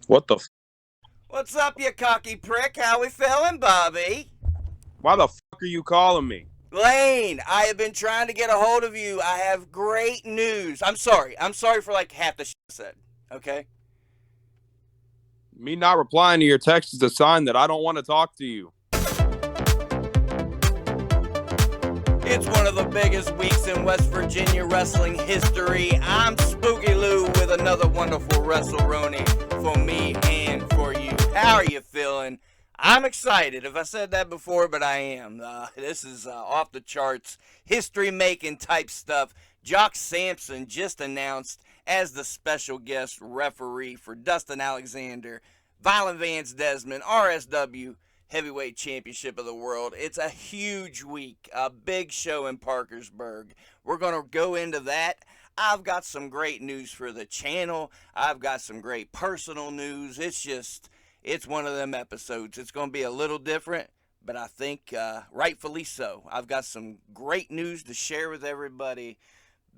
What the? What's up, you cocky prick? How we feeling, Bobby? Why the fuck are you calling me? Layne, I have been trying to get a hold of you. I have great news. I'm sorry. I'm sorry for like half the shit I said. Okay? Me not replying to your text is a sign that I don't want to talk to you. It's one of the biggest weeks in West Virginia wrestling history. I'm Spooky Lou with another wonderful WrestleRoni for me and for you. How are you feeling? I'm excited. If I said that before, but I am. This is off the charts, history making type stuff. Jock Sampson just announced as the special guest referee for Dustin Alexander, Violent Vance Desmond, RSW Heavyweight Championship of the World. It's a huge week, a big show in Parkersburg. We're going to go into that. I've got some great news for the channel. I've got some great personal news. It's one of them episodes. It's going to be a little different, but I think rightfully so. I've got some great news to share with everybody.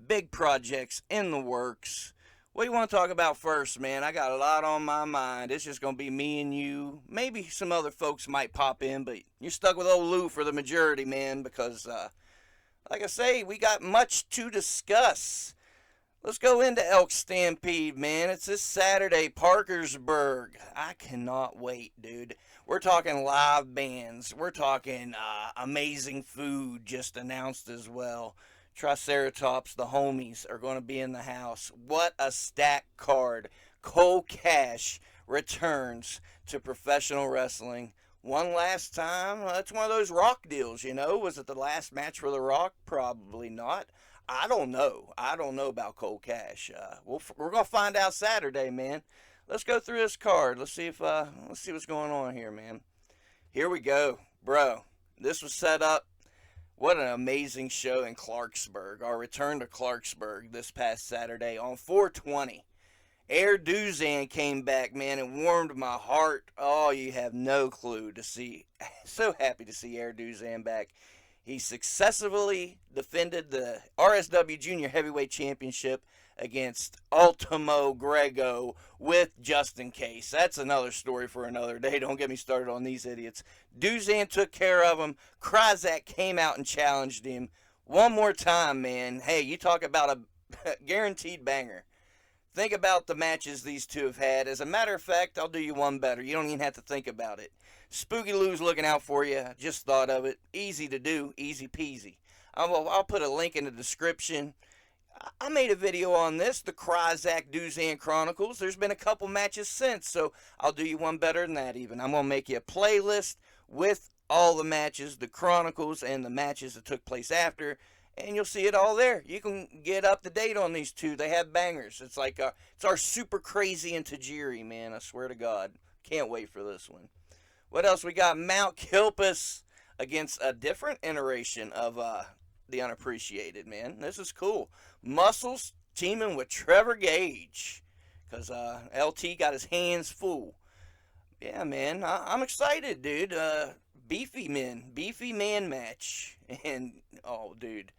Big projects in the works. What do you want to talk about first, man? I got a lot on my mind. It's just going to be me and you. Maybe some other folks might pop in, but you're stuck with old Lou for the majority, man, because, like I say, we got much to discuss. Let's go into Elk Stampede, man. It's this Saturday, Parkersburg. I cannot wait, dude. We're talking live bands. We're talking amazing food just announced as well. Triceratops, the homies, are going to be in the house. What a stacked card. Cole Cash returns to professional wrestling. One last time. It's one of those Rock deals, you know. Was it the last match for The Rock? Probably not. I don't know. I don't know about Cole Cash. We're gonna find out Saturday, man. Let's go through this card. Let's see what's going on here, man. Here we go, bro. This was set up. What an amazing show in Clarksburg. Our return to Clarksburg this past Saturday on 420. Air Duzan came back, man, and warmed my heart. Oh, you have no clue to see. So happy to see Air Duzan back. He successfully defended the RSW Junior Heavyweight Championship against Ultimo Grego with Just'n Kace. That's another story for another day. Don't get me started on these idiots. Duzan took care of him. Kryzak came out and challenged him. One more time, man. Hey, you talk about a guaranteed banger. Think about the matches these two have had. As a matter of fact, I'll do you one better. You don't even have to think about it. Spooky Lou's looking out for you. Just thought of it. Easy to do. Easy peasy. I'll put a link in the description. I made a video on this, the Kryzak Duzan Chronicles. There's been a couple matches since, so I'll do you one better than that even. I'm going to make you a playlist with all the matches, the Chronicles, and the matches that took place after, and you'll see it all there. You can get up to date on these two. They have bangers. It's our super crazy and Tajiri, man. I swear to God. Can't wait for this one. What else we got? Mount Kilpus against a different iteration of the Unappreciated, man. This is cool. Muscles teaming with Trevor Gage because LT got his hands full. Yeah, man, I'm excited, dude. Beefy man match, and oh, dude,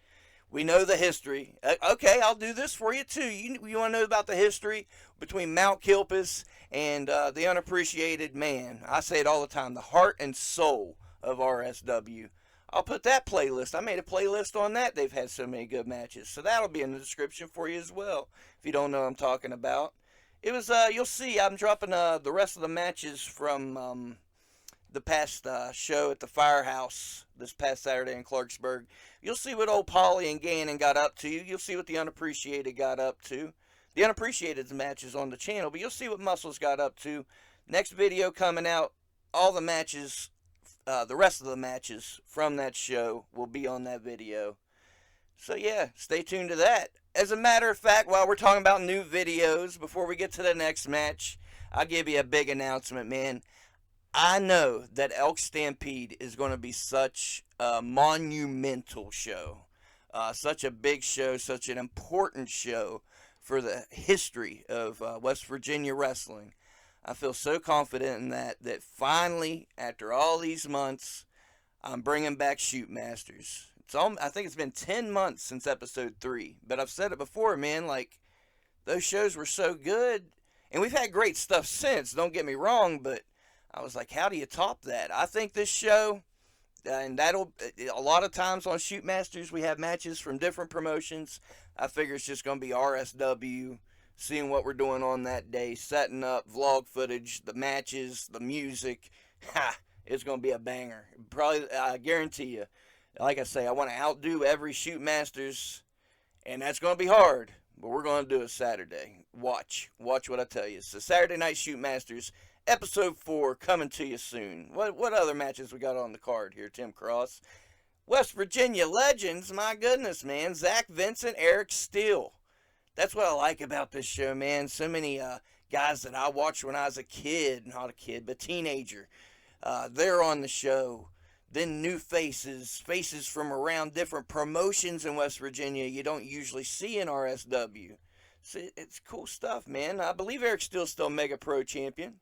we know the history. Okay, I'll do this for you too. You want to know about the history between Mount Kilpus and the Unappreciated Man? I say it all the time. The heart and soul of RSW. I'll put that playlist. I made a playlist on that. They've had so many good matches, so that'll be in the description for you as well. If you don't know what I'm talking about, it was. You'll see. I'm dropping the rest of the matches from the past show at the Firehouse this past Saturday in Clarksburg. You'll see what old Polly and Gannon got up to. You'll see what the Unappreciated got up to. The Unappreciated matches on the channel, but you'll see what Muscles got up to. Next video coming out. All the matches, the rest of the matches from that show will be on that video. So yeah, stay tuned to that. As a matter of fact, while we're talking about new videos, before we get to the next match, I'll give you a big announcement, man. I know that Elk Stampede is going to be such a monumental show, such a big show, such an important show for the history of West Virginia wrestling. I feel so confident in that finally, after all these months, I'm bringing back Shoot Masters. I think it's been 10 months since episode 3, but I've said it before, man. Like those shows were so good. And we've had great stuff since, don't get me wrong, but I was like, how do you top that? I think this show, and that'll, a lot of times on Shoot Masters, we have matches from different promotions. I figure it's just going to be RSW, seeing what we're doing on that day, setting up vlog footage, the matches, the music. Ha! It's going to be a banger. Probably, I guarantee you. Like I say, I want to outdo every Shoot Masters, and that's going to be hard, but we're going to do it Saturday. Watch what I tell you. So Saturday Night Shoot Masters, episode 4, coming to you soon. What other matches we got on the card here, Tim Cross? West Virginia legends, my goodness, man. Zach Vincent, Eric Steele. That's what I like about this show, man. So many guys that I watched when I was a kid, not a kid, but teenager. They're on the show. Then new faces from around different promotions in West Virginia you don't usually see in RSW. So it's cool stuff, man. I believe Eric Steele's still Mega Pro champion.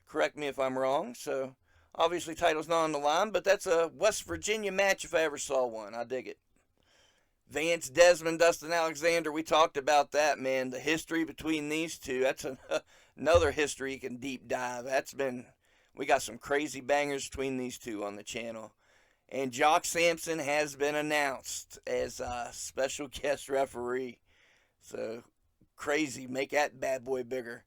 Correct me if I'm wrong. So obviously title's not on the line, but that's a West Virginia match if I ever saw one. I dig it. Vance Desmond, Dustin Alexander, we talked about that, man. The history between these two, that's another history you can deep dive. We got some crazy bangers between these two on the channel. And Jock Sampson has been announced as a special guest referee. So, crazy. Make that bad boy bigger.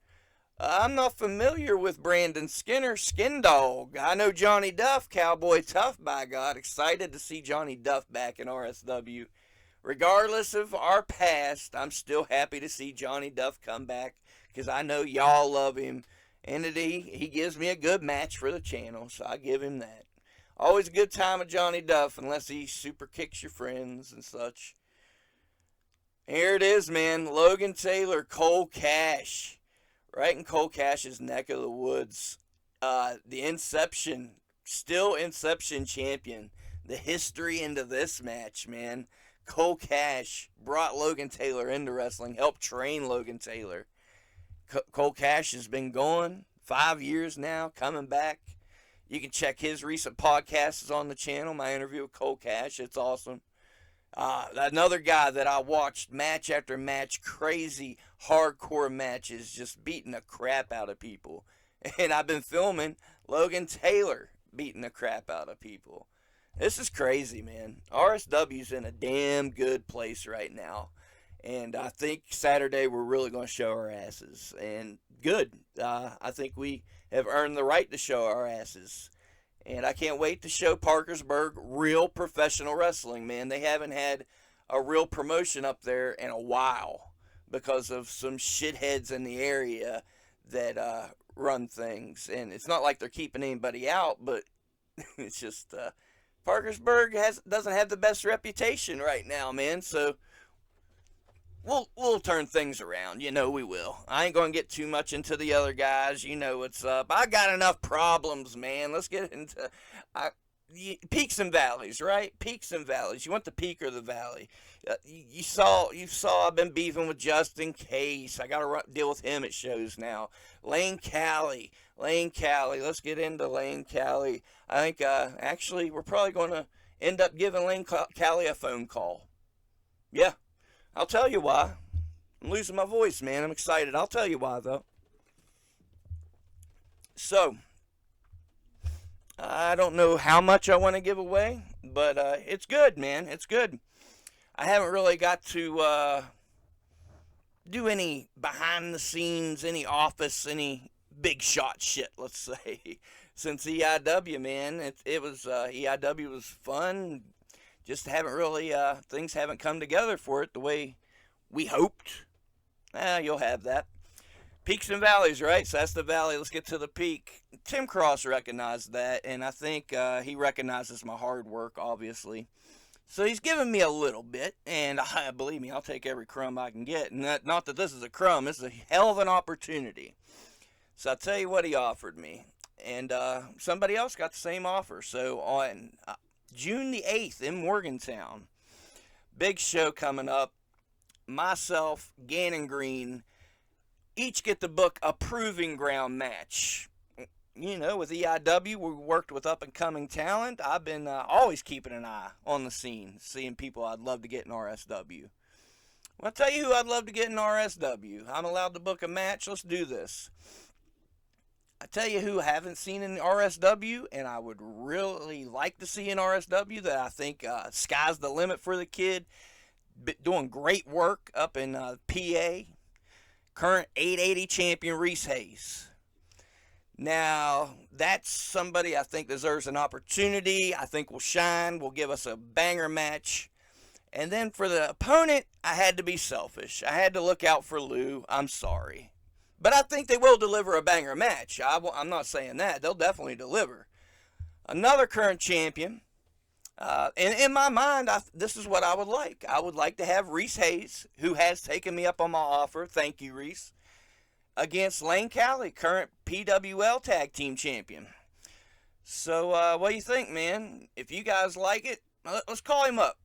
I'm not familiar with Brandon Skinner, Skin Dog. I know Johnny Duff, Cowboy Tough, by God. Excited to see Johnny Duff back in RSW. Regardless of our past, I'm still happy to see Johnny Duff come back because I know y'all love him. And he gives me a good match for the channel, so I give him that. Always a good time with Johnny Duff, unless he super kicks your friends and such. Here it is, man. Logan Taylor, Cole Cash. Right in Cole Cash's neck of the woods. The Inception, still Inception champion. The history into this match, man. Cole Cash brought Logan Taylor into wrestling, helped train Logan Taylor. Cole Cash has been going 5 years now, coming back. You can check his recent podcasts on the channel, my interview with Cole Cash. It's awesome. Another guy that I watched match after match, crazy hardcore matches, just beating the crap out of people. And I've been filming Logan Taylor beating the crap out of people. This is crazy, man. RSW's in a damn good place right now. And I think Saturday we're really going to show our asses. And good. I think we have earned the right to show our asses. And I can't wait to show Parkersburg real professional wrestling, man. They haven't had a real promotion up there in a while because of some shitheads in the area that run things. And it's not like they're keeping anybody out, but it's just Parkersburg doesn't have the best reputation right now, man. So We'll turn things around. You know we will. I ain't going to get too much into the other guys. You know what's up. I got enough problems, man. Let's get into peaks and valleys, right? Peaks and valleys. You want the peak or the valley? You saw I've been beefing with Just'n Kace. I got to deal with him at shows now. Layne Cali. Let's get into Layne Cali. I think, actually, we're probably going to end up giving Layne Cali a phone call. Yeah. I'll tell you why. I'm losing my voice, man. I'm excited. I'll tell you why, though. So, I don't know how much I want to give away, but it's good, man. It's good. I haven't really got to do any behind the scenes, any office, any big shot shit, let's say, since EIW, man. It was EIW was fun. Just haven't really, things haven't come together for it the way we hoped. You'll have that. Peaks and valleys, right? So that's the valley. Let's get to the peak. Tim Cross recognized that, and I think he recognizes my hard work, obviously. So he's given me a little bit, and believe me, I'll take every crumb I can get. And not that this is a crumb, it's a hell of an opportunity. So I'll tell you what he offered me. And somebody else got the same offer. So on June the 8th in Morgantown. Big show coming up. Myself, Gannon Green, each get to book a proving ground match. You know, with EIW, we worked with up-and-coming talent. I've been always keeping an eye on the scene, seeing people I'd love to get in RSW. Well, I'll tell you who I'd love to get in RSW. I'm allowed to book a match. Let's do this. I tell you who I haven't seen in RSW, and I would really like to see in RSW that I think sky's the limit for the kid. Doing great work up in PA. Current 880 champion Reese Hayes. Now, that's somebody I think deserves an opportunity. I think will shine, will give us a banger match. And then for the opponent, I had to be selfish. I had to look out for Lou. I'm sorry. But I think they will deliver a banger match. I'm not saying that. They'll definitely deliver. Another current champion. And in my mind, this is what I would like. I would like to have Reese Hayes, who has taken me up on my offer. Thank you, Reese. Against Layne Cali, current PWL Tag Team Champion. So, what do you think, man? If you guys like it, let's call him up.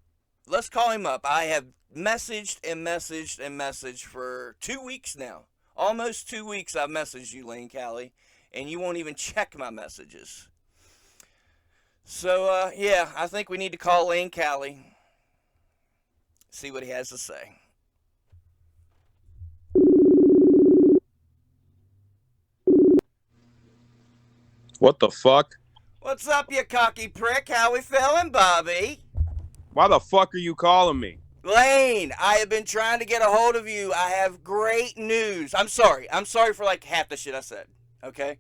Let's call him up. I have messaged and messaged and messaged for 2 weeks now. Almost 2 weeks I've messaged you, Layne Cali, and you won't even check my messages. So, yeah, I think we need to call Layne Cali, see what he has to say. What the fuck? What's up, you cocky prick? How we feeling, Bobby? Why the fuck are you calling me? Layne, I have been trying to get a hold of you. I have great news. I'm sorry for like half the shit I said, okay?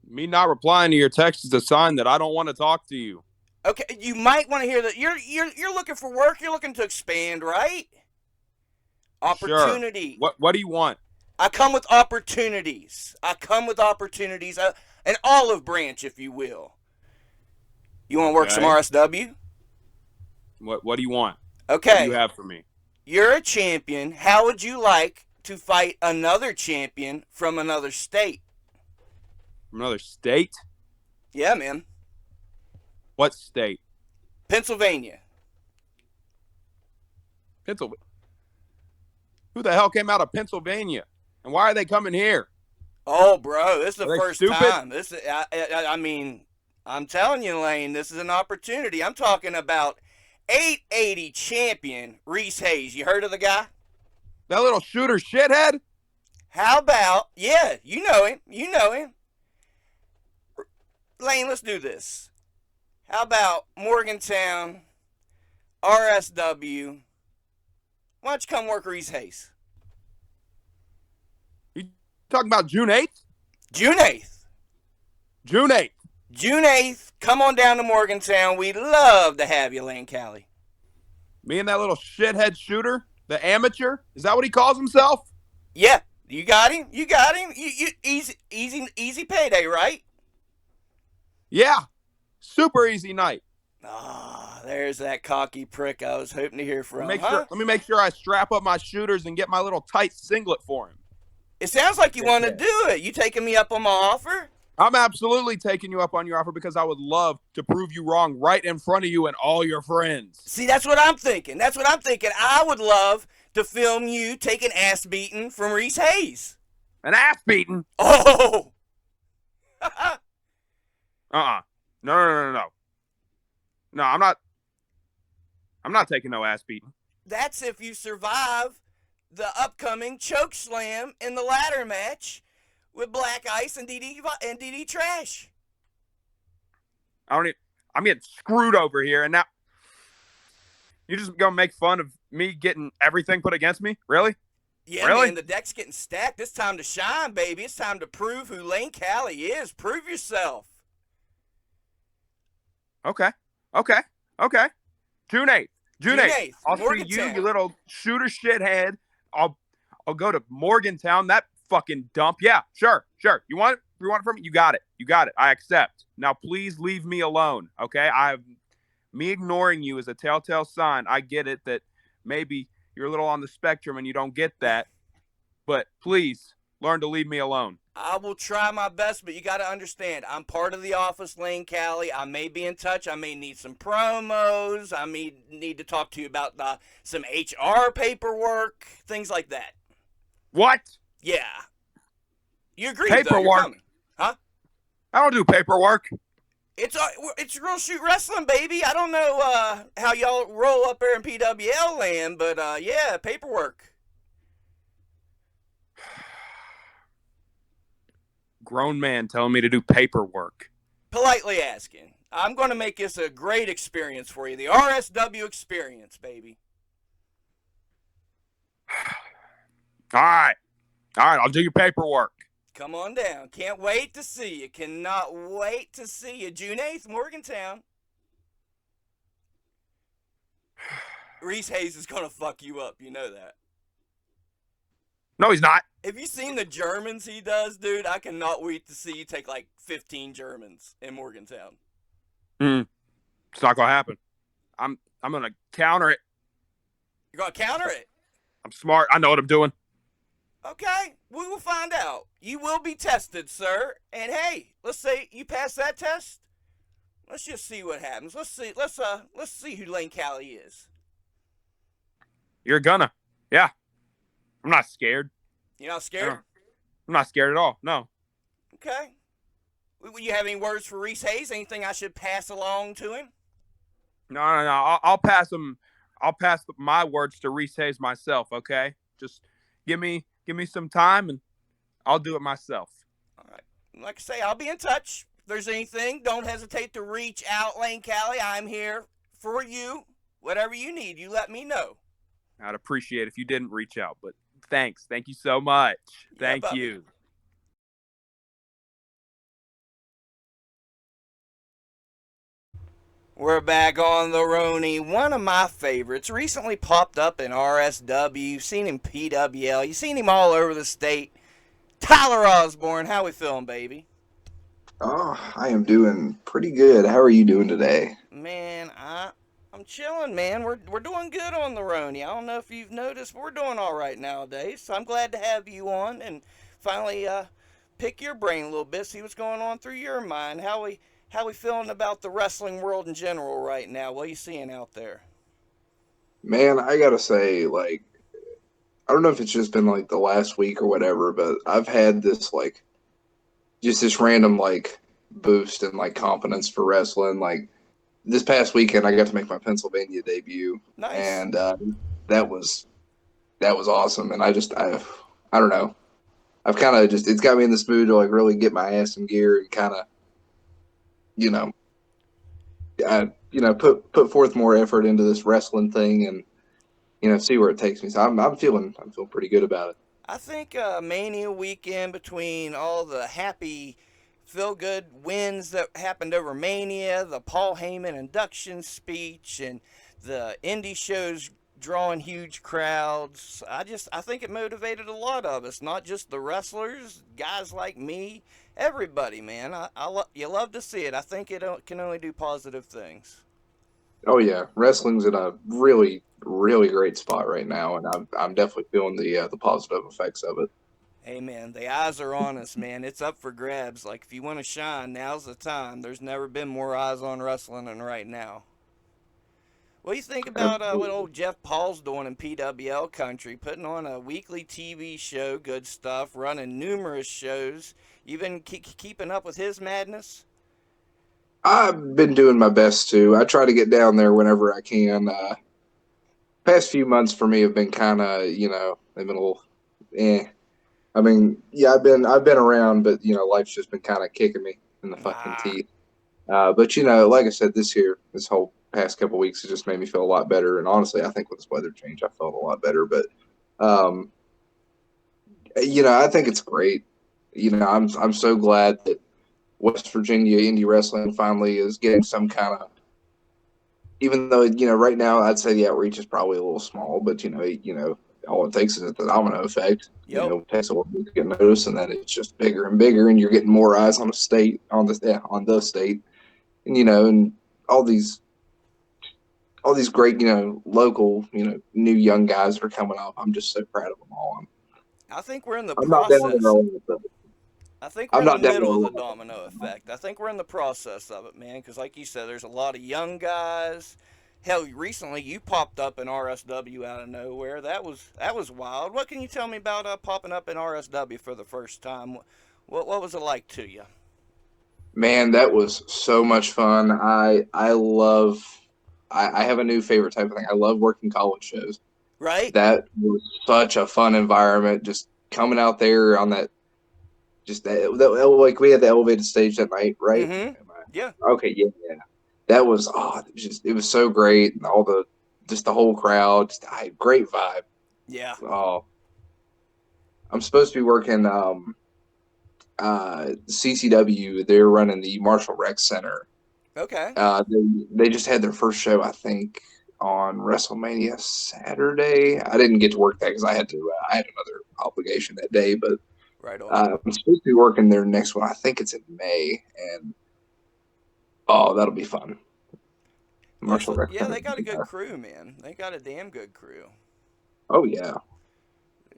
Me not replying to your text is a sign that I don't want to talk to you. Okay, you might want to hear that. You're looking for work. You're looking to expand, right? Opportunity. Sure. What do you want? I come with opportunities. An olive branch, if you will. You want to work some RSW? What do you want? Okay. What do you have for me? You're a champion. How would you like to fight another champion from another state? From another state? Yeah, man. What state? Pennsylvania. Pennsylvania. Who the hell came out of Pennsylvania? And why are they coming here? Oh, bro, this is the first stupid? time. I mean, I'm telling you, Layne, this is an opportunity. I'm talking about 880 champion Reese Hayes. You heard of the guy? That little shooter shithead? How about, yeah, you know him. Layne, let's do this. How about Morgantown, RSW? Why don't you come work Reese Hayes? You talking about June 8th? June 8th. June 8th. June 8th. Come on down to Morgantown. We'd love to have you, Layne Cali. Me and that little shithead shooter? The amateur? Is that what he calls himself? Yeah, you got him. You easy payday, right? Yeah. Super easy night. Ah, there's that cocky prick I was hoping to hear from. Let me make sure I strap up my shooters and get my little tight singlet for him. It sounds like you want to do it. You taking me up on my offer? I'm absolutely taking you up on your offer because I would love to prove you wrong right in front of you and all your friends. See, that's what I'm thinking. I would love to film you taking ass beating from Reese Hayes. An ass beating? Oh! No. No, I'm not taking no ass beating. That's if you survive the upcoming choke slam in the ladder match with Black Ice and DD Trash. I'm getting screwed over here, and now you just gonna make fun of me getting everything put against me? Really? Yeah, really? Man, the deck's getting stacked. It's time to shine, baby. It's time to prove who Layne Cali is. Prove yourself. Okay. June 8th. I'll see you little shooter shithead. I'll go to Morgantown, that fucking dump. Yeah, sure. You want it from me? You got it. I accept. Now please leave me alone, okay? Me ignoring you is a telltale sign. I get it that maybe you're a little on the spectrum and you don't get that, but please learn to leave me alone. I will try my best, but you got to understand, I'm part of the office, Layne Cali. I may be in touch. I may need some promos. I may need to talk to you about some HR paperwork, things like that. What? Yeah. You agree, paperwork? Though. You're coming. Huh? I don't do paperwork. It's real shoot wrestling, baby. I don't know how y'all roll up there in PWL land, but yeah, paperwork. Grown man telling me to do paperwork. Politely asking. I'm going to make this a great experience for you. The RSW experience, baby. All right. I'll do your paperwork. Come on down. Can't wait to see you. Cannot wait to see you. June 8th, Morgantown. Reese Hayes is going to fuck you up. You know that. No, he's not. Have you seen the Germans he does, dude? I cannot wait to see you take like 15 Germans in Morgantown. It's not gonna happen. I'm gonna counter it. You're gonna counter it? I'm smart. I know what I'm doing. Okay, we will find out. You will be tested, sir. And hey, let's say you pass that test. Let's just see what happens. Let's see who Layne Cali is. You're gonna. Yeah. I'm not scared. You're not scared? I'm not scared at all. No. Okay. Will you have any words for Reese Hayes? Anything I should pass along to him? No. I'll pass him. I'll pass my words to Reese Hayes myself. Okay. Just give me some time, and I'll do it myself. All right. Like I say, I'll be in touch. If there's anything, don't hesitate to reach out, Layne Cali. I'm here for you. Whatever you need, you let me know. I'd appreciate it if you didn't reach out, but thanks. Thank you so much. Thank you. We're back on the Roni. One of my favorites recently popped up in RSW. You've seen him PWL. You've seen him all over the state. Tyler Osbourne, how we feeling, baby? Oh, I am doing pretty good. How are you doing today? Man, I'm chilling, man. We're doing good on the Roni. I don't know if you've noticed, but we're doing all right nowadays. So I'm glad to have you on and finally pick your brain a little bit, see what's going on through your mind. How we feeling about the wrestling world in general right now? What are you seeing out there? Man, I gotta say, like, I don't know if it's just been like the last week or whatever, but I've had this like just this random like boost in like confidence for wrestling. Like this past weekend, I got to make my Pennsylvania debut, Nice. and that was awesome. And I don't know. I've kind of just it's got me in this mood to like really get my ass in gear and kind of put forth more effort into this wrestling thing and see where it takes me. So I'm feeling pretty good about it. I think Mania weekend, between all the happy, feel-good wins that happened over Mania, the Paul Heyman induction speech, and the indie shows drawing huge crowds, I think it motivated a lot of us, not just the wrestlers, guys like me, everybody, man. You love to see it. I think it can only do positive things. Oh yeah, wrestling's in a really, really great spot right now, and I'm definitely feeling the positive effects of it. Hey man, the eyes are on us, man. It's up for grabs. Like, if you want to shine, now's the time. There's never been more eyes on wrestling than right now. What do you think about what old Jeff Paul's doing in PWL country, putting on a weekly TV show, good stuff, running numerous shows? You been keeping up with his madness? I've been doing my best to. I try to get down there whenever I can. Past few months for me have been kind of, they've been a little, I mean, yeah, I've been around, but life's just been kind of kicking me in the fucking teeth. But like I said, this whole past couple weeks has just made me feel a lot better. And honestly, I think with this weather change, I felt a lot better. But I think it's great. I'm so glad that West Virginia indie wrestling finally is getting some kind of, even though right now I'd say the outreach is probably a little small, but all it takes is the domino effect. Yep. It takes a while to get noticed, and then it's just bigger and bigger, and you're getting more eyes on the state, on the state, and and all these great local new young guys that are coming up. I'm just so proud of them all. I think we're in the I'm process. not down there with it. I think we're in the middle of the domino effect. I think we're in the process of it, man, because like you said, there's a lot of young guys. Hell, recently you popped up in RSW out of nowhere. That was wild. What can you tell me about popping up in RSW for the first time? What was it like to you? Man, that was so much fun. I have a new favorite type of thing. I love working college shows. Right? That was such a fun environment. Just coming out there on that, like we had the elevated stage that night, right? Mm-hmm. Yeah. Okay, yeah, yeah. That was it was so great. And the whole crowd, great vibe. Yeah. Oh, I'm supposed to be working CCW. They're running the Marshall Rec Center. Okay. They just had their first show, I think, on WrestleMania Saturday. I didn't get to work that because I had another obligation that day. But Right on. I'm supposed to be working their next one. I think it's in May, and that'll be fun. Marshall Rec Yeah, Center. they got a good crew, man. They got a damn good crew. Oh yeah.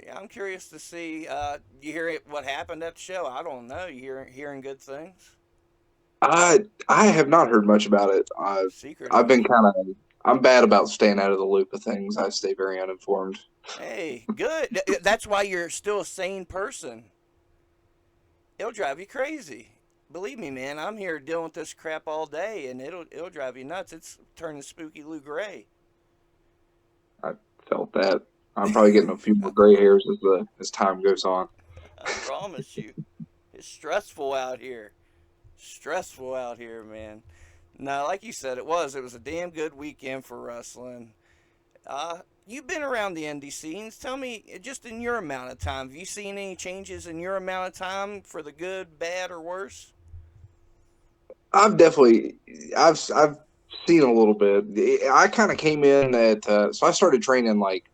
Yeah, I'm curious to see. You hear what happened at the show? I don't know. You hearing good things? I have not heard much about it. I've Secretive. been I'm bad about staying out of the loop of things. I stay very uninformed. Hey, good. That's why you're still a sane person. It'll drive you crazy. Believe me, man. I'm here dealing with this crap all day, and it'll drive you nuts. It's turning Spooky Lou gray. I felt that. I'm probably getting a few more gray hairs as time goes on. I promise you. It's stressful out here. Stressful out here, man. Now, like you said, it was. It was a damn good weekend for wrestling. You've been around the indie scenes. Tell me, just in your amount of time, have you seen any changes in your amount of time for the good, bad, or worse? I've definitely I've seen a little bit. I kind of came in at so I started training like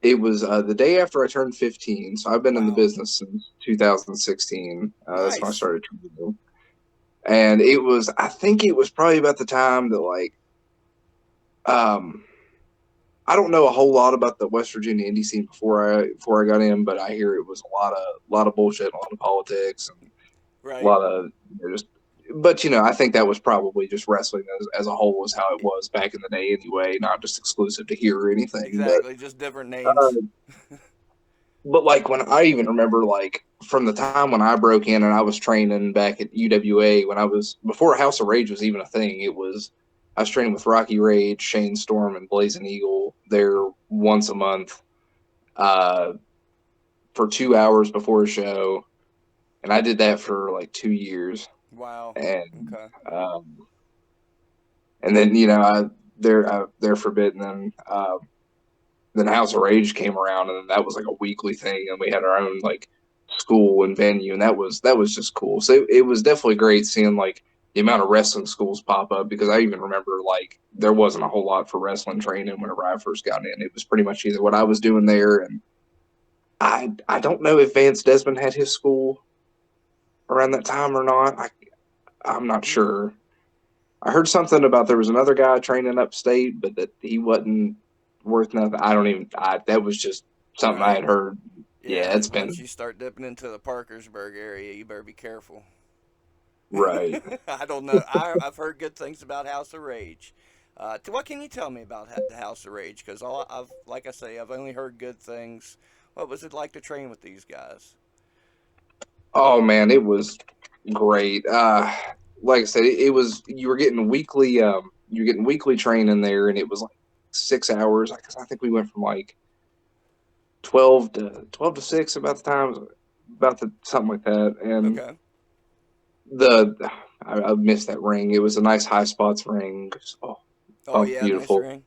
it was the day after I turned 15. So I've been in the Wow. business since 2016. That's when I Nice. started training. And I think it was probably about the time that um I don't know a whole lot about the West Virginia indie scene before I got in, but I hear it was a lot of bullshit, a lot of politics, and a Right. lot of just. But I think that was probably just wrestling as a whole was how it was back in the day anyway, not just exclusive to here or anything. Exactly. Just different Uh, names. but like when I even remember like from the time when I broke in and I was training back at UWA when I was before House of Rage was even a thing, I was training with Rocky Rage, Shane Storm, and Blazing Eagle there once a month uh, for 2 hours before a show, and I did that for like 2 years, Wow. and Okay. um, and then they're forbidden, and then House of Rage came around, and that was like a weekly thing, and we had our own like school and venue, and that was just cool. So it was definitely great seeing like the amount of wrestling schools pop up because I even remember like there wasn't a whole lot for wrestling training whenever I first got in. It was pretty much either what I was doing there, and I don't know if Vance Desmond had his school around that time or not. I'm not Mm. sure. I heard something about there was another guy training upstate, but that he wasn't worth nothing. I don't even. That was just something I Right. had heard. Yeah, Yeah. it's Once been you start dipping into the Parkersburg area, you better be careful. right. I don't know. I've heard good things about House of Rage. What can you tell me about the House of Rage? Because like I say, I've only heard good things. What was it like to train with these guys? Oh man, it was great. Like I said, it was you were getting weekly. You're getting weekly training there, and it was like 6 hours. I think we went from like 12 to 6 about the something like that. And Okay. I missed that ring. It was a nice high spots ring. Oh Oh, yeah, nice beautiful. ring.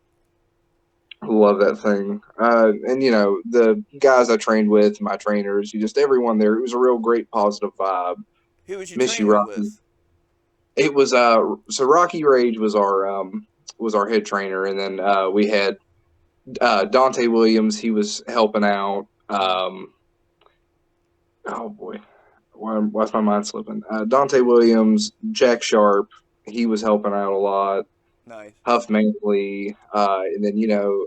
Love that thing. And the guys I trained with, my trainers, everyone there. It was a real great positive vibe. Who was you Miss you, training Rocky. with? It was so Rocky Rage was our head trainer, and then we had Dante Williams. He was helping out. Oh boy, why's my mind slipping? Dante Williams, Jack Sharp. He was helping out a lot. Nice. Huff Manley, and then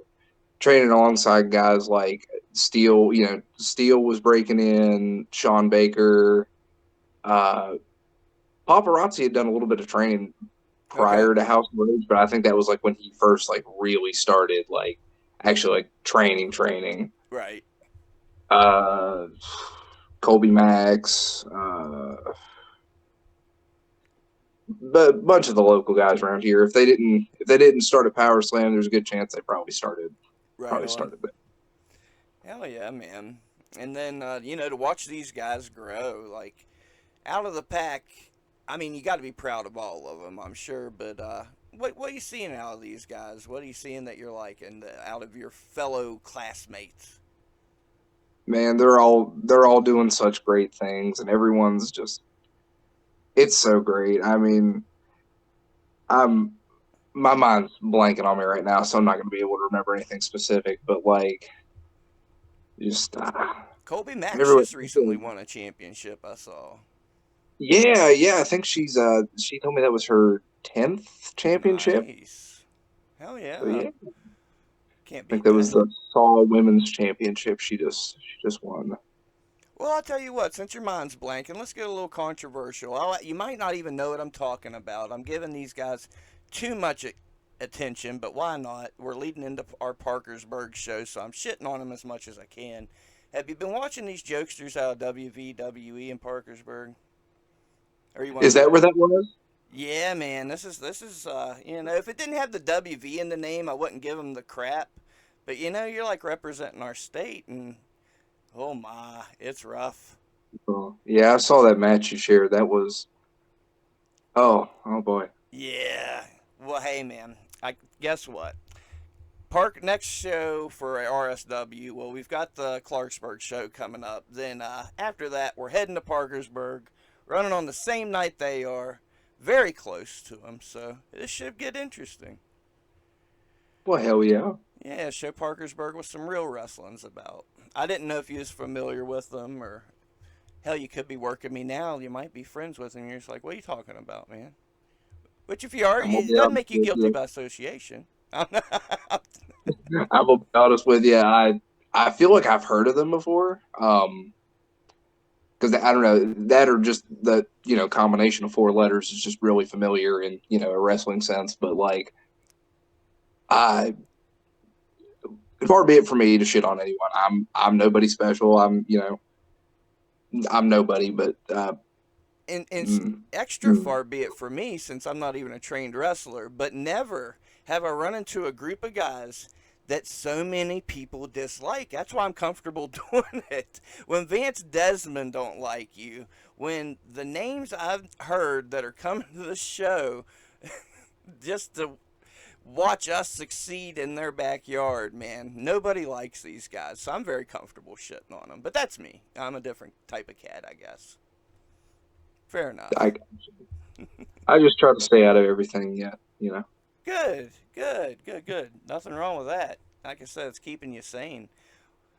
training alongside guys like Steele. Steele was breaking in. Sean Baker. Uh, Paparazzi had done a little bit of training Okay. prior to House of Rage, but I think that was like when he first like really started like actually like training. Right. Uh, Colby Max. but a bunch of the local guys around here. If they didn't start at Power Slam, there's a good chance they Right probably on. started there. Hell yeah, man. And then to watch these guys grow, like out of the pack. I mean, you got to be proud of all of them, I'm sure. But what are you seeing out of these guys? What are you seeing that you're liking out of your fellow classmates? Man, they're all doing such great things, and everyone's just it's so great. I mean, I'm my mind's blanking on me right now, so I'm not going to be able to remember anything specific. But like, just Colby Mack everyone. just recently won a championship. I saw. Yeah, yeah. I think she told me that was her 10th championship. Nice. Hell So yeah. yeah, Can't I think beat that was that. the Saw Women's Championship. She just won. Well, I'll tell you what, since your mind's blanking, let's get a little controversial. You might not even know what I'm talking about. I'm giving these guys too much attention, but why not? We're leading into our Parkersburg show, so I'm shitting on them as much as I can. Have you been watching these jokesters out of WWE in Parkersburg? Or you want Is to that know? where that was? Yeah, man, this is if it didn't have the WV in the name, I wouldn't give them the crap. But you're like representing our state, and oh my, it's rough. Oh, yeah, I saw that match you shared. That was oh boy. Yeah. Well, hey, man. I guess what? Park next show for RSW. Well, we've got the Clarksburg show coming up. Then after that, we're heading to Parkersburg, running on the same night they are, very close to them. So this should get interesting. Well, hell yeah. Yeah, show Parkersburg with some real wrestling's about. I didn't know if you was familiar with them, or hell, you could be working me now. You might be friends with them. You're just like, what are you talking about, man? Which, if you are, I'm gonna it be doesn't honest make you with guilty you. by association. I'm gonna be honest with you. I feel like I've heard of them before. Because I don't know that or just the combination of four letters is just really familiar in a wrestling sense. But like I far be it for me to shit on anyone. I'm nobody special. I'm nobody, but and mm, extra mm. far be it for me, since I'm not even a trained wrestler, but never have I run into a group of guys that so many people dislike. That's why I'm comfortable doing it. When Vance Desmond don't like you, when the names I've heard that are coming to the show just to watch us succeed in their backyard, man, nobody likes these guys. So I'm very comfortable shitting on them. But that's me. I'm a different type of cat, I guess. Fair enough. I I just try to stay out of everything yet. Good, good, good, good. Nothing wrong with that. Like I said, it's keeping you sane.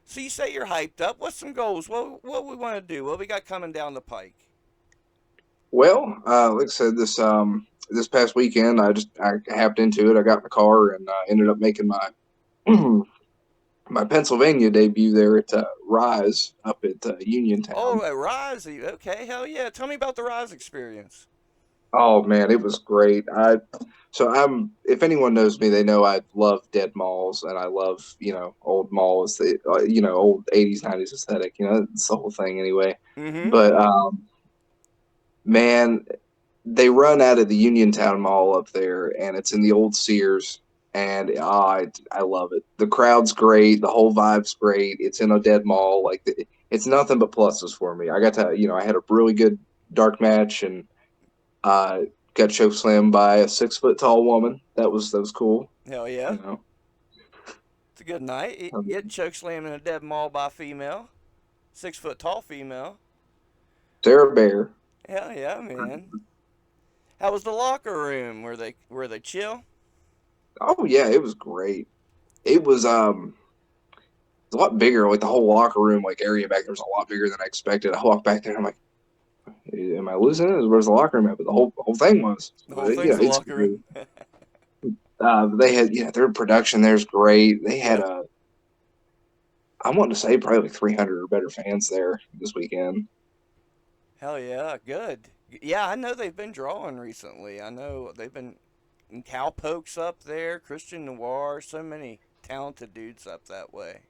So you say you're hyped up. What's some goals? What we want to do? What we got coming down the pike? Well, like I said, this past weekend, I hopped into it. I got in the car and ended up making my my Pennsylvania debut there at Rise up at Oh, Uniontown. a Rise. Okay, hell yeah. Tell me about the Rise experience. Oh man, it was great. I'm if anyone knows me, they know I love dead malls and I love old malls, the old 80s 90s aesthetic. It's the whole thing anyway. Mm-hmm. But man, they run out of the Uniontown Mall up there, and it's in the old Sears. And I love it. The crowd's great. The whole vibe's great. It's in a dead mall. Like it's nothing but pluses for me. I got to, I had a really good dark match and uh, got choke slammed by a 6 foot tall woman. That was cool. Hell yeah. You know, It's a good night. You get choke slammed in a dead mall by a female, 6 foot tall female. Sarah Bear. Hell yeah, man. How was the locker room? Were they chill? Oh yeah, it was great. It was a lot bigger. Like the whole locker room like area back there was a lot bigger than I expected. I walked back there and I'm like, am I losing it? Where's the locker room at? But the whole thing was. The whole But, thing's a it's locker room. they had their production there's great. They had Yep. I want to say probably like 300 or better fans there this weekend. Hell yeah, good. Yeah, I know they've been drawing recently. I know they've been Cowpokes up there, Christian Noir, so many talented dudes up that way.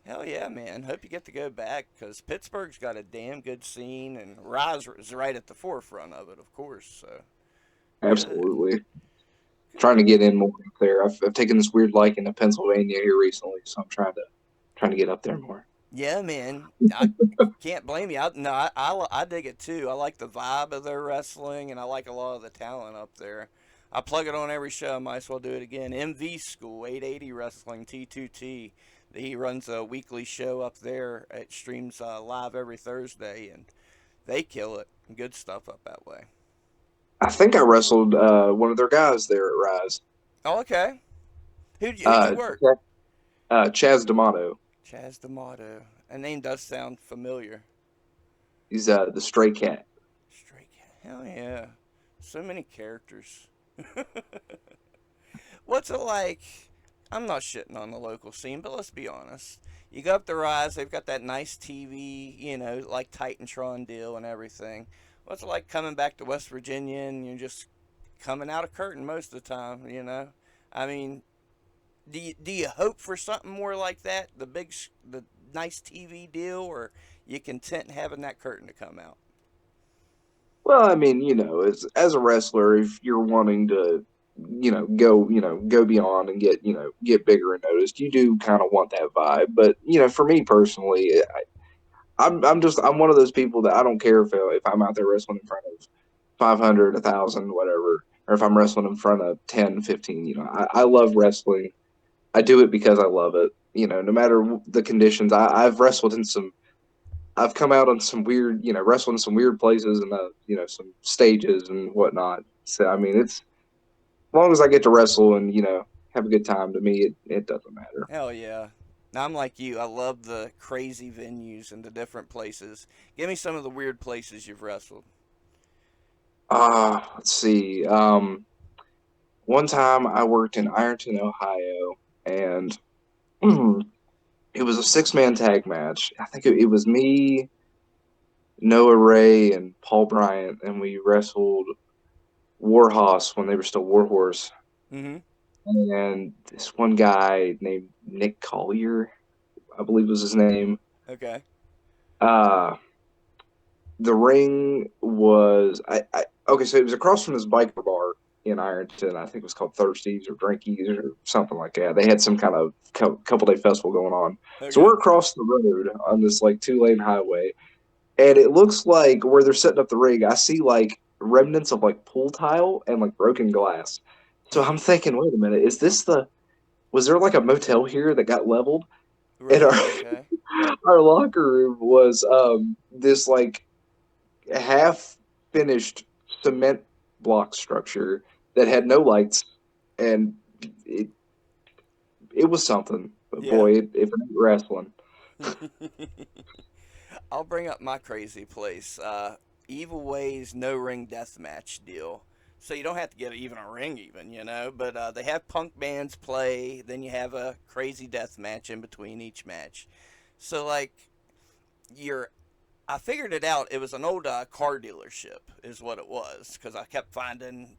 Hell yeah, man. Hope you get to go back because Pittsburgh's got a damn good scene and Rise is right at the forefront of it, of course. So Absolutely. Good. Trying to get in more up there. I've taken this weird liking to Pennsylvania here recently, so I'm trying to get up there more. Yeah, man. I can't blame you. No, I dig it too. I like the vibe of their wrestling, and I like a lot of the talent up there. I plug it on every show. I might as well do it again. MV School, 880 Wrestling, T2T. He runs a weekly show up there. It streams live every Thursday, and they kill it. Good stuff up that way. I think I wrestled one of their guys there at Rise. Oh, okay. Who'd you work? Chaz D'Amato. Chaz D'Amato. That name does sound familiar. He's the stray cat. Stray Cat. Hell yeah. So many characters. What's it like? I'm not shitting on the local scene, but let's be honest. You go up the Rise, they've got that nice TV, like Titantron deal and everything. What's it like coming back to West Virginia and you're just coming out of curtain most of the time? I mean, do you hope for something more like that? The nice TV deal, or you content having that curtain to come out? Well, I mean, as a wrestler, if you're wanting to, go beyond and get bigger and noticed, you do kind of want that vibe. But for me personally, I'm one of those people that I don't care if I'm out there wrestling in front of 500, 1,000, whatever, or if I'm wrestling in front of 10, 15. I love wrestling. I do it because I love it. No matter the conditions. I've come out on some weird, wrestled in some weird places and some stages and whatnot. So I mean, it's as long as I get to wrestle and have a good time. To me, it doesn't matter. Hell yeah. Now, I'm like you. I love the crazy venues and the different places. Give me some of the weird places you've wrestled. Let's see. One time I worked in Ironton, Ohio, and it was a 6-man tag match. I think it was me, Noah Ray, and Paul Bryant, and we wrestled Warhorse when they were still Warhorse. Mm-hmm. And this one guy named Nick Collier, I believe was his name. Okay. The ring was okay, so it was across from this biker bar in Ironton. I think it was called Thirsties or Drinkies or something like that. They had some kind of couple day festival going on. Okay. So we're across the road on this like 2-lane highway, and it looks like where they're setting up the ring, I see like remnants of like pool tile and like broken glass. So I'm thinking, wait a minute, was there like a motel here that got leveled? Right. And Okay. our locker room was this like half finished cement block structure that had no lights, and it was something. But Yeah. boy, if it ain't wrestling. I'll bring up my crazy place. Evil Ways no ring death match deal. So you don't have to get even a ring, but they have punk bands play. Then you have a crazy death match in between each match. So like, I figured it out. It was an old car dealership, is what it was, because I kept finding.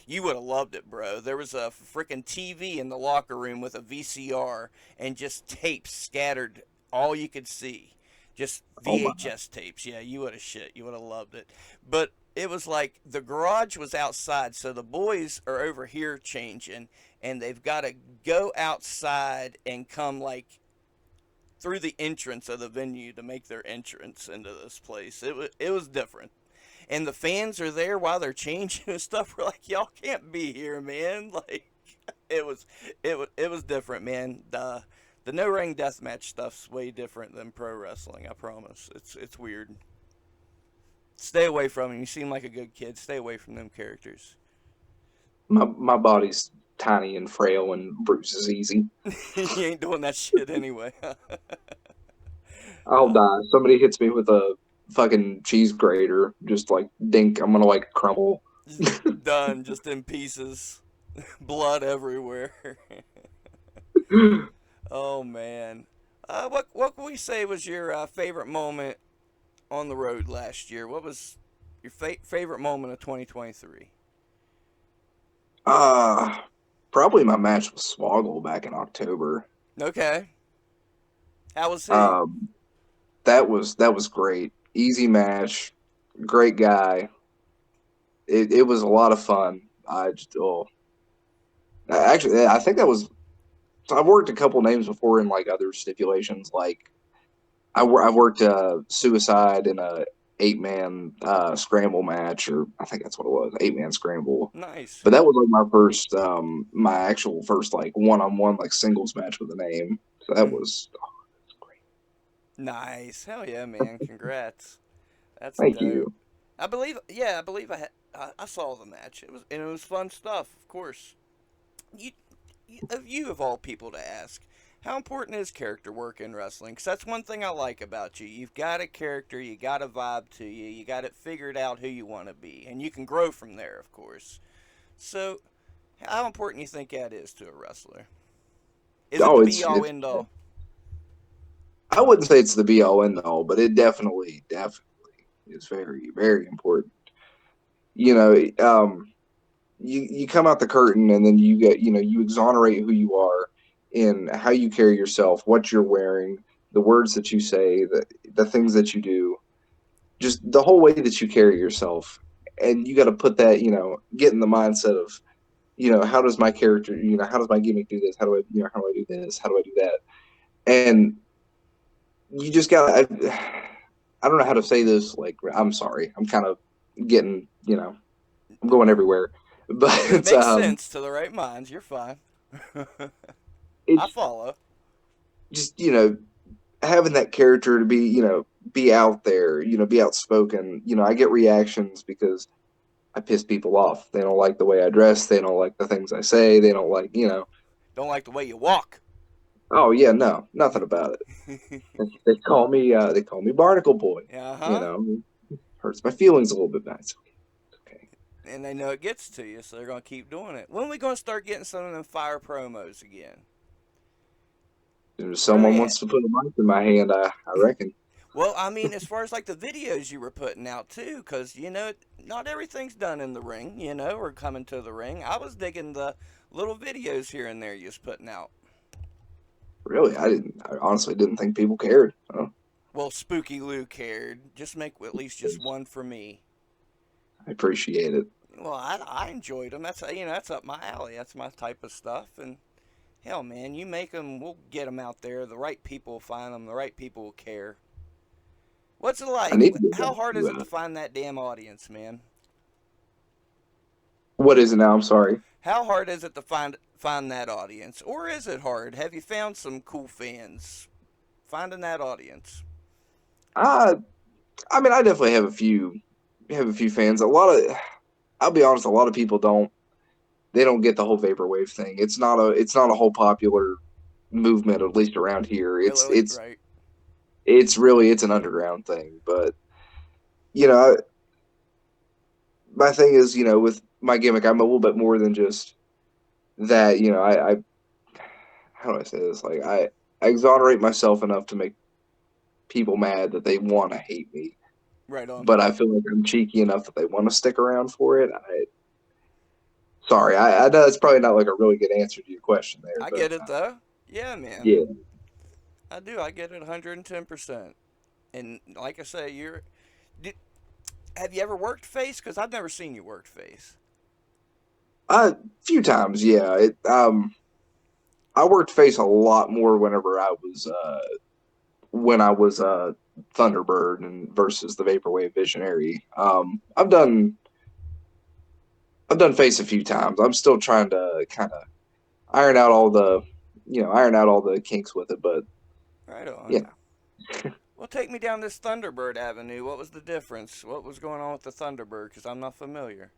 You would have loved it, bro. There was a freaking TV in the locker room with a VCR and just tapes scattered all you could see. Just VHS tapes. Yeah, you would have shit. You would have loved it. But it was like the garage was outside, so the boys are over here changing, and they've got to go outside and come like through the entrance of the venue to make their entrance into this place. It was different. And the fans are there while they're changing and stuff. We're like, y'all can't be here, man. Like, it was different, man. The no ring deathmatch stuff's way different than pro wrestling. I promise. It's weird. Stay away from them. You seem like a good kid. Stay away from them characters. My body's tiny and frail and bruises easy. You ain't doing that shit anyway. I'll die. Somebody hits me with a fucking cheese grater, just like dink, I'm gonna like crumble. Done, just in pieces. Blood everywhere. Oh man. What can we say was your favorite moment on the road last year? What was your favorite moment of 2023? Probably my match with Swoggle back in October. Okay. How was he? That was great. Easy match. Great guy. it was a lot of fun. Actually, I think that was. So I've worked a couple names before in like other stipulations. Like I've worked Suicide in a 8-man scramble match, or I think that's what it was, 8-man scramble. Nice. But that was like my actual first like one-on-one like singles match with a name. So that was great. Nice. Hell yeah, man. Congrats. That's Thank dope. you. I believe I saw the match. It was fun stuff, of course. You of all people to ask, how important is character work in wrestling? Because that's one thing I like about you. You've got a character, you got a vibe to you, you got it figured out who you want to be, and you can grow from there, of course. So, how important do you think that is to a wrestler? Is it Oh, the be it's all it's. end all? I wouldn't say it's the be all end all, but it definitely is very very important. You know, you come out the curtain and then you get you exonerate who you are in how you carry yourself, what you're wearing, the words that you say, the things that you do, just the whole way that you carry yourself. And you got to put that, get in the mindset of, how does my character, how does my gimmick do this? How do I, how do I do this? How do I do that? And you just got to, I don't know how to say this. Like, I'm sorry. I'm kind of getting, I'm going everywhere. It But makes sense to the right minds. You're fine. I it's follow. just, having that character to be, be out there, be outspoken. I get reactions because I piss people off. They don't like the way I dress. They don't like the things I say. They don't like, Don't like the way you walk. oh yeah, no, nothing about it. They call me Barnacle Boy. Uh huh. Hurts my feelings a little bit, but it's okay. And they know it gets to you, so they're gonna keep doing it. When are we gonna start getting some of them fire promos again? If Where someone they wants at? to put a mic in my hand, I reckon. Well, I mean, as far as like the videos you were putting out too, because not everything's done in the ring, or coming to the ring. I was digging the little videos here and there you was putting out. Really, I honestly didn't think people cared. Oh, Well, Spooky Lou cared. Just make at least just one for me. I appreciate it. Well, I enjoyed them. That's up my alley. That's my type of stuff. And hell, man, you make them, we'll get them out there. The right people will find them. The right people will care. What's it I like? need to get How back hard is to it to find that damn audience, man? what is it now? I'm sorry. How hard is it to find that audience, or is it hard? Have you found some cool fans finding that audience? Uh, I mean, I definitely have a few fans. I'll be honest, a lot of people they don't get the whole vaporwave thing. It's not a whole popular movement, at least around here. It's Really? it's Right. it's really it's an underground thing. But you know, my thing is, with my gimmick, I'm a little bit more than just that. I how do I say this? Like I exonerate myself enough to make people mad that they want to hate me, Right on. but I feel like I'm cheeky enough that they want to stick around for it. Sorry, I know it's probably not like a really good answer to your question there, I but get it though. Yeah, man. yeah. I do. I get it 110%. And like I say, did, have you ever worked face? Because I've never seen you work face. A few times, yeah. I worked face a lot more when I was Thunderbird and versus the Vaporwave Visionary. I've done face a few times. I'm still trying to kind of iron out all the kinks with it, but Right on. yeah. Well, take me down this Thunderbird Avenue. What was the difference? What was going on with the Thunderbird? Because I'm not familiar.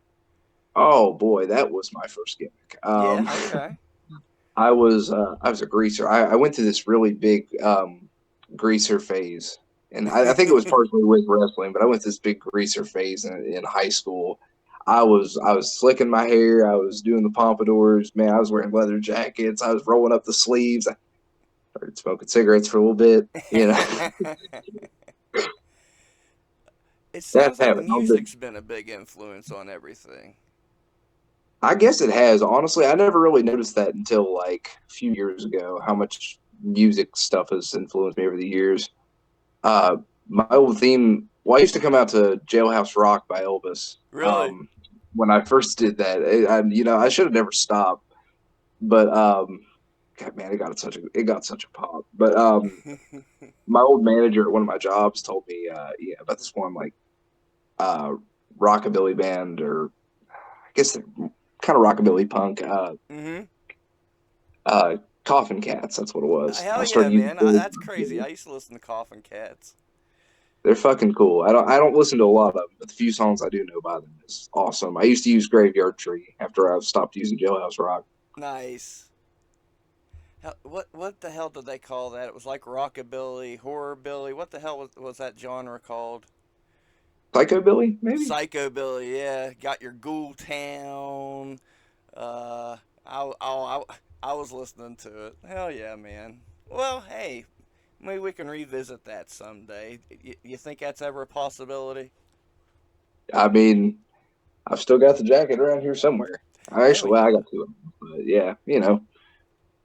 Oh boy, that was my first gimmick. Yeah. Okay. I was a greaser. I went through this really big greaser phase, and I think it was partially with wrestling, but I went through this big greaser phase in high school. I was slicking my hair. I was doing the pompadours. Man, I was wearing leather jackets. I was rolling up the sleeves. I started smoking cigarettes for a little bit. It That sounds like happened. music's been a big influence on everything. I guess it has. Honestly, I never really noticed that until like a few years ago. How much music stuff has influenced me over the years. My old theme. Well, I used to come out to Jailhouse Rock by Elvis. Really? when I first did that. I should have never stopped, but God, man, it got such a pop. But my old manager at one of my jobs told me, about this one like rockabilly band, or I guess they're kind of rockabilly punk. Coffin Cats, that's what it was. Hell I yeah, started man. using That's crazy. I used to listen to Coffin Cats. They're fucking cool. I don't listen to a lot of them, but the few songs I do know by them is awesome. I used to use Graveyard Tree after I stopped using Jailhouse Rock. Nice. What the hell did they call that? It was like rockabilly, horrorbilly. What the hell was that genre called? Psychobilly, maybe? Psychobilly, yeah. Got your Ghoul Town. Uh, I was listening to it. Hell yeah, man. Well, hey, maybe we can revisit that someday. You think that's ever a possibility? I mean, I've still got the jacket around here somewhere. I Hell got yeah. two of them. But yeah,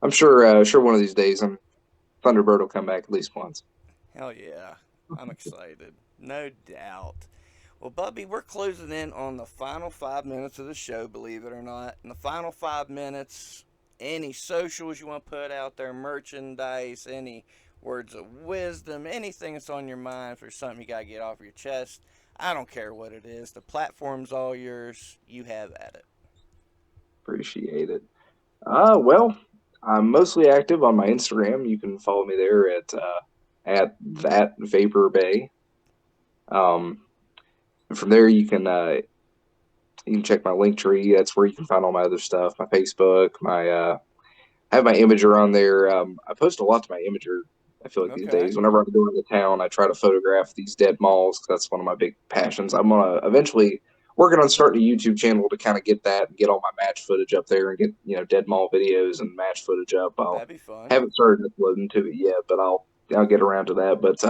I'm sure one of these days Thunderbird will come back at least once. Hell yeah. I'm excited. No doubt. Well, Bubby, we're closing in on the final 5 minutes of the show, believe it or not. In the final 5 minutes, any socials you want to put out there, merchandise, any words of wisdom, anything that's on your mind, if there's something you got to get off your chest, I don't care what it is. The platform's all yours. You have at it. Appreciate it. Well, I'm mostly active on my Instagram. You can follow me there at that Vapor Bay. And from there you can check my link tree. That's where you can find all my other stuff. My Facebook, I have my Imager on there. I post a lot to my Imager. I feel like these Okay. days, whenever I go into town, I try to photograph these dead malls because that's one of my big passions. I'm gonna eventually working on starting a YouTube channel to kind of get that and get all my match footage up there and get dead mall videos and match footage up. That'd be fun. Haven't started uploading to it yet, but I'll get around to that. But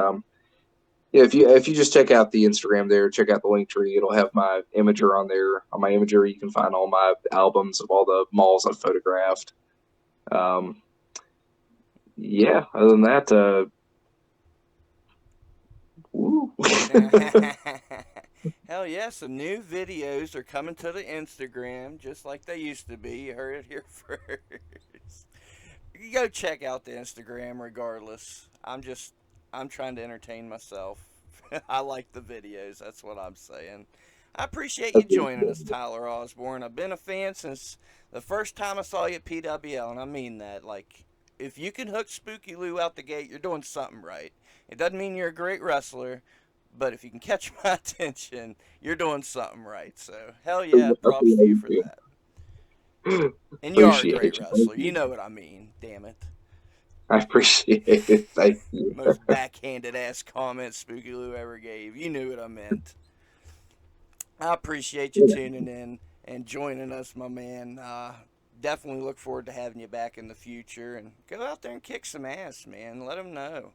yeah, if you just check out the Instagram there, check out the link tree, it'll have my Imager on there. On my Imager, you can find all my albums of all the malls I've photographed. Yeah, other than that, woo. Hell yeah, some new videos are coming to the Instagram just like they used to be. You heard it here first. You go check out the Instagram regardless. I'm trying to entertain myself. I like the videos, that's what I'm saying. I appreciate you joining us, Tyler Osbourne. I've been a fan since the first time I saw you at PWL, and I mean that. Like, if you can hook Spooky Lou out the gate, you're doing something right. It doesn't mean you're a great wrestler, but if you can catch my attention, you're doing something right. So, hell yeah, props to you for that. And you are a great wrestler. You know what I mean, damn it. I appreciate it. Thank you. Most backhanded ass comment Spooky Lou ever gave. You knew what I meant. I appreciate you tuning in and joining us, my man. Definitely look forward to having you back in the future. And go out there and kick some ass, man. Let them know.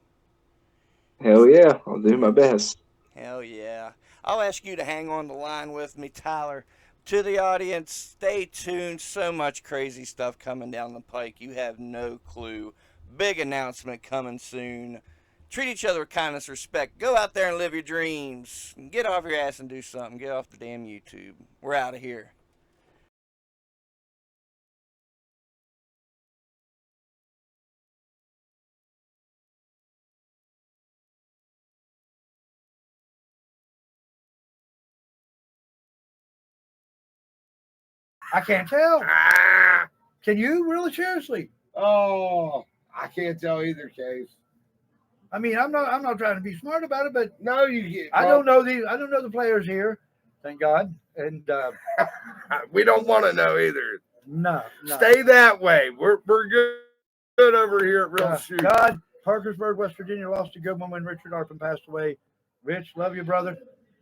Hell yeah, I'll do my best. Hell yeah. I'll ask you to hang on the line with me, Tyler. To the audience, stay tuned. So much crazy stuff coming down the pike. You have no clue. Big announcement coming soon. Treat each other with kindness, respect. Go out there and live your dreams. Get off your ass and do something. Get off the damn YouTube. We're out of here. I can't tell. Can you really seriously? Oh, I can't tell either, Case. I mean, I'm not trying to be smart about it, but No, you get. I don't know the players here, thank God. And We don't want to know either. no. Stay that way. We're good over here at Real Shoot. God, Parkersburg, West Virginia lost a good one when Richard Arthur passed away. Rich, love you, brother.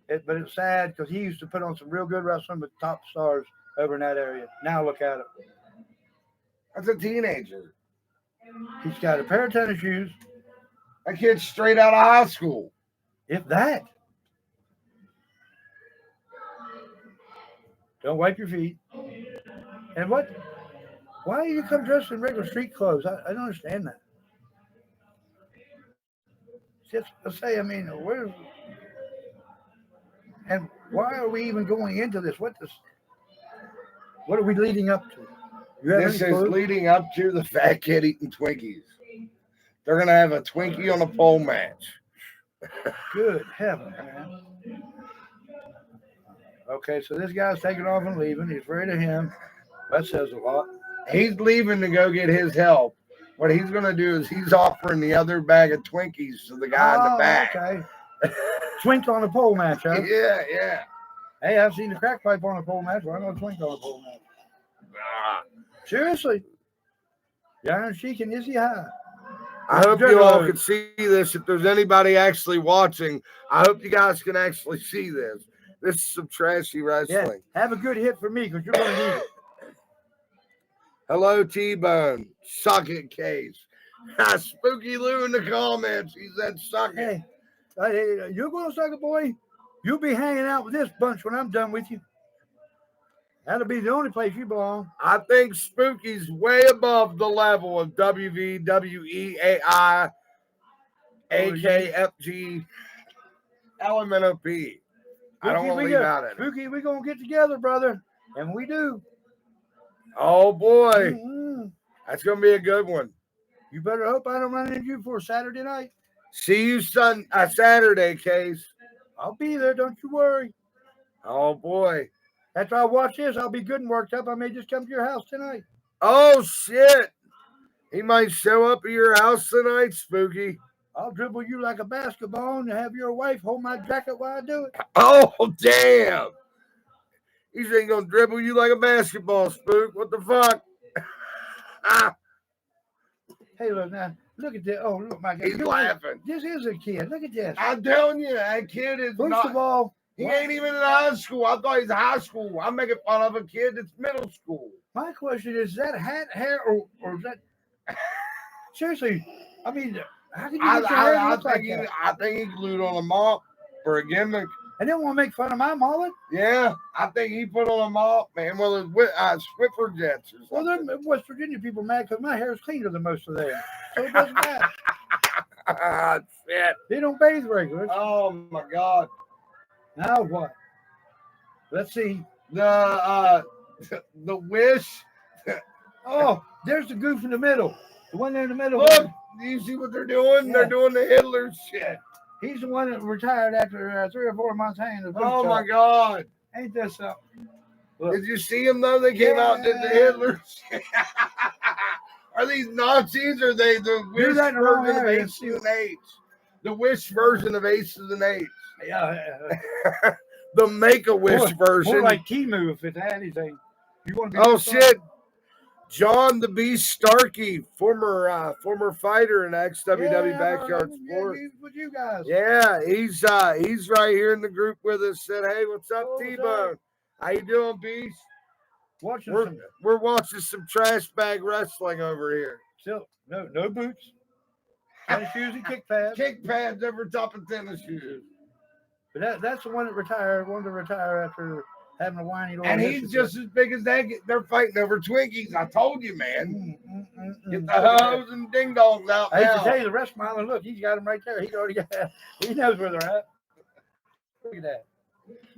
But it's sad because he used to put on some real good wrestling with top stars over in that area. Now look at it. That's a teenager. He's got a pair of tennis shoes. That kid's straight out of high school. If that. Don't wipe your feet. And what? Why do you come dressed in regular street clothes? I don't understand that. Just say, I mean, where's and why are we even going into this? What this? What are we leading up to? This is leading up to the fat kid eating Twinkies. They're going to have a Twinkie on a pole match. Good heaven, man. Okay, so this guy's taking off and leaving. He's afraid of him. That says a lot. He's leaving to go get his help. What he's going to do is he's offering the other bag of Twinkies to the guy in the back. Okay. Twink on a pole match, huh? Yeah. Hey, I've seen the crack pipe on a pole match. Why not twink on a pole match? Seriously. The Iron Sheik and Izzy High. I hope you all can see this. If there's anybody actually watching, I hope you guys can actually see this. This is some trashy wrestling. Yeah, have a good hit for me because you're going to need it. Hello, T-Bone. Suck it, Case. Spooky Lou in the comments. He said, suck it. Hey, you're going to suck it, boy. You'll be hanging out with this bunch when I'm done with you. That'll be the only place you belong. I think Spooky's way above the level of WVWEAI, AKFG, LMNOP. I don't want to leave out it. Spooky, we're going to get together, brother. And we do. Oh, boy. That's going to be a good one. You better hope I don't run into you for Saturday night. See you Saturday, Case. I'll be there. Don't you worry. Oh, boy. After I watch this, I'll be good and worked up. I may just come to your house tonight. Oh, shit. He might show up at your house tonight, Spooky. I'll dribble you like a basketball and have your wife hold my jacket while I do it. Oh, damn. He's ain't going to dribble you like a basketball, Spook. What the fuck? Hey, look now. Look at this. Oh, look, my God. He's laughing. This is a kid. Look at this. I'm telling you, that kid is First of all, he ain't even in high school. I thought he's high school. I'm making fun of a kid that's middle school. My question is that hat, hair, or is that... Seriously, I mean, how can you get your hair to look like that? I think he glued on a mop for a gimmick. And they want to make fun of my mullet? Yeah, I think he put on a mop, man. Well, it's Swiffer Jets or something. Well, they're West Virginia people mad because my hair is cleaner than most of theirs. So it doesn't matter. Shit. They don't bathe regular. Oh, my God. Now what? Let's see. The Wish. Oh, there's the goof in the middle. The one there in the middle. Look, do you see what they're doing? Yeah. They're doing the Hitler shit. He's the one that retired after 3 or 4 months hanging. Oh, my God. Ain't that something? Look. Did you see him, though? They came out and did the Hitler shit. Are these Nazis or are they the Wish version of Aces and Eights? The Wish version of Aces and Eights. Yeah. The Make-A-Wish version. More like Timu if it's anything. You want to be shit. John the Beast Starkey, former fighter in XWW Backyard Sports. With you guys. Yeah, he's right here in the group with us. Said, hey, what's up, T-Bone? How you doing, Beast? We're watching some trash bag wrestling over here. Still, no boots. Tennis shoes and kick pads. Kick pads over top of tennis shoes. But that's the one that retired. Wanted to retire after having a whiny little. And he's just as big as that. They're fighting over Twinkies. I told you, man. Get the hoes and ding dongs out now. I hate to tell you, the rest smiling. Look, he's got them right there. He's already got. He knows where they're at. Look at that.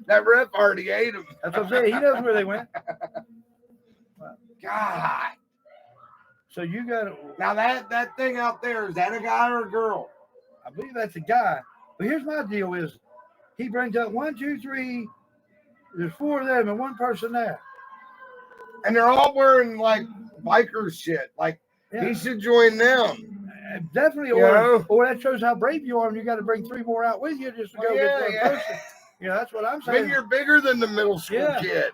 That ref already ate them. That's what I'm saying. He knows where they went. God. So you got to. Now that thing out there, is that a guy or a girl? I believe that's a guy. But here's my deal: is he brings up 1, 2, 3. There's 4 of them and 1 person there. And they're all wearing like biker shit. Like he should join them. Definitely. Or that shows how brave you are, and you got to bring 3 more out with you just to go get one person. You know, that's what I'm saying. When you're bigger than the middle school kid.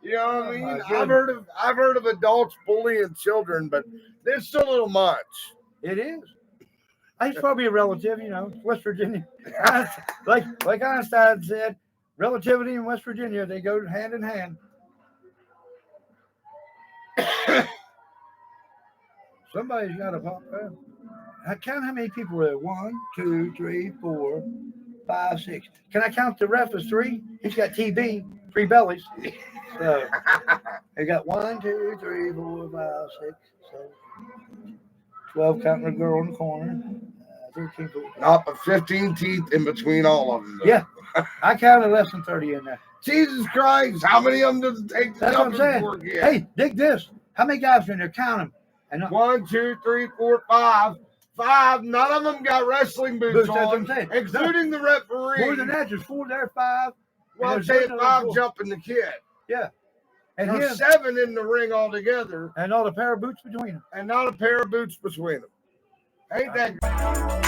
You know what I mean? I've heard of adults bullying children, but it's still a little much. It is. He's probably a relative, you know, West Virginia. like Einstein said, relativity in West Virginia, they go hand in hand. Somebody's got to pop there. I count how many people are there. 1, 2, 3, 4, 5, 6. Can I count the ref as 3? He's got TB, 3 bellies. So they got 1, 2, 3, 4, 5, 6, 7, 12 counting the girl in the corner. 13, 14. Not but 15 teeth in between all of them. Though. Yeah, I counted less than 30 in there. Jesus Christ, how many of them does it take to That's what I'm jump in saying. for a kid? Hey, dig this. How many guys are in there? Count them. And 1, 2, 3, 4, 5. 5. None of them got wrestling boots that's what on, I'm saying. including the referee. More than that, there's 4 there, 5. Well, I'm and saying there's 5 4. jumping the kid. Yeah. And There's him, 7 in the ring altogether, and all the pair of boots between them. and not a pair of boots between them. Ain't that